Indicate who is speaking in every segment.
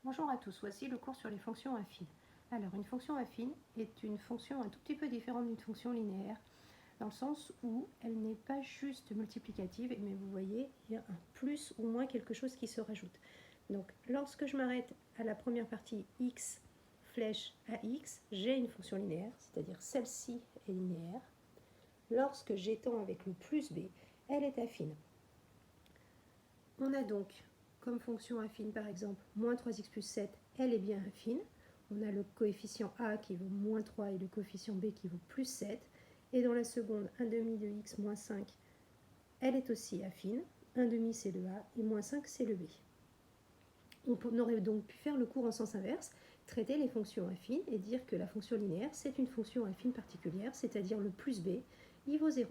Speaker 1: Bonjour à tous, voici le cours sur les fonctions affines. Alors, une fonction affine est une fonction un tout petit peu différente d'une fonction linéaire, dans le sens où elle n'est pas juste multiplicative, mais vous voyez, il y a un plus ou moins quelque chose qui se rajoute. Donc, lorsque je m'arrête à la première partie x flèche à x, j'ai une fonction linéaire, c'est-à-dire celle-ci est linéaire. Lorsque j'étends avec le plus b, elle est affine. On a donc comme fonction affine par exemple moins 3x plus 7, elle est bien affine. On a le coefficient a qui vaut moins 3 et le coefficient b qui vaut plus 7. Et dans la seconde, 1 demi de x moins 5, elle est aussi affine. 1 demi c'est le a et moins 5 c'est le b. On aurait donc pu faire le cours en sens inverse, traiter les fonctions affines et dire que la fonction linéaire c'est une fonction affine particulière, c'est-à-dire le plus b, il vaut 0.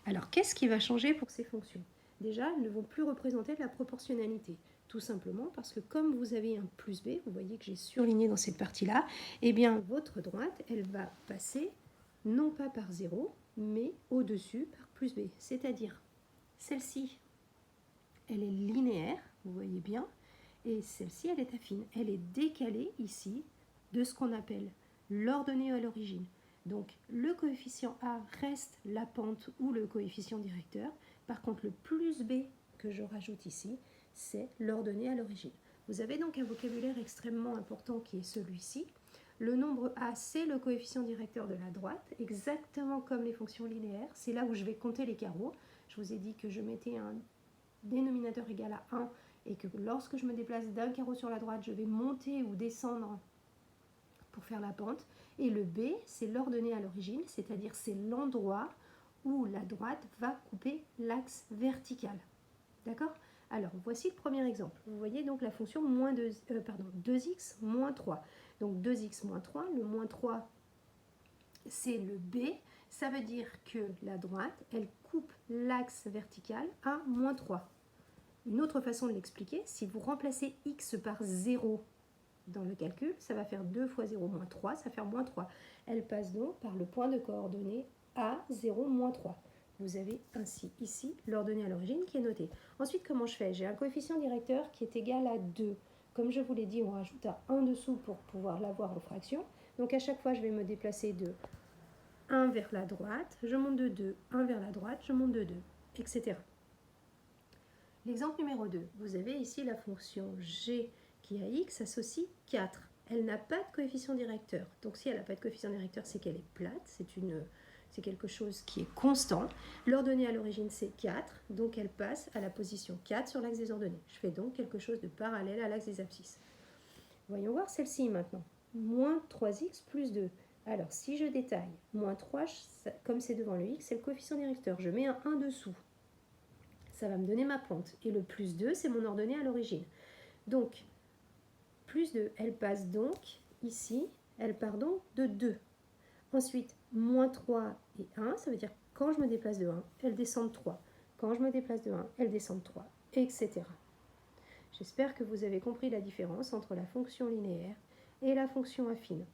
Speaker 1: Alors qu'est-ce qui va changer pour ces fonctions ? Déjà, elles ne vont plus représenter de la proportionnalité, tout simplement parce que comme vous avez un plus b, vous voyez que j'ai surligné dans cette partie-là, eh bien votre droite, elle va passer non pas par 0, mais au-dessus par plus b. C'est-à-dire, celle-ci, elle est linéaire, vous voyez bien, et celle-ci, elle est affine. Elle est décalée ici de ce qu'on appelle l'ordonnée à l'origine. Donc le coefficient a reste la pente ou le coefficient directeur. Par contre, le plus b que je rajoute ici, c'est l'ordonnée à l'origine. Vous avez donc un vocabulaire extrêmement important qui est celui-ci. Le nombre a, c'est le coefficient directeur de la droite, exactement comme les fonctions linéaires. C'est là où je vais compter les carreaux. Je vous ai dit que je mettais un dénominateur égal à 1 et que lorsque je me déplace d'un carreau sur la droite, je vais monter ou descendre pour faire la pente. Et le B, c'est l'ordonnée à l'origine, c'est-à-dire c'est l'endroit où la droite va couper l'axe vertical. D'accord ? Alors, voici le premier exemple. Vous voyez donc la fonction 2x moins 3. Donc 2x moins 3, le moins 3, c'est le B. Ça veut dire que la droite, elle coupe l'axe vertical à moins 3. Une autre façon de l'expliquer, si vous remplacez x par 0 dans le calcul, ça va faire 2 fois 0 moins 3, ça fait moins 3. Elle passe donc par le point de coordonnées à 0 moins 3. Vous avez ainsi ici l'ordonnée à l'origine qui est notée. Ensuite, comment je fais ? J'ai un coefficient directeur qui est égal à 2. Comme je vous l'ai dit, on rajoute un 1 dessous pour pouvoir l'avoir en fraction. Donc à chaque fois, je vais me déplacer de 1 vers la droite, je monte de 2, 1 vers la droite, je monte de 2, etc. L'exemple numéro 2, vous avez ici la fonction g qui à x associe 4. Elle n'a pas de coefficient directeur. Donc si elle n'a pas de coefficient directeur, c'est qu'elle est plate, c'est quelque chose qui est constant. L'ordonnée à l'origine, c'est 4, donc elle passe à la position 4 sur l'axe des ordonnées. Je fais donc quelque chose de parallèle à l'axe des abscisses. Voyons voir celle-ci maintenant. Moins 3x plus 2. Alors si je détaille, moins 3, comme c'est devant le x, c'est le coefficient directeur. Je mets un 1 dessous. Ça va me donner ma pente. Et le plus 2, c'est mon ordonnée à l'origine. Donc, plus 2, elle passe donc ici, elle part donc de 2. Ensuite, moins 3 et 1, ça veut dire quand je me déplace de 1, elle descend de 3. Quand je me déplace de 1, elle descend de 3, etc. J'espère que vous avez compris la différence entre la fonction linéaire et la fonction affine.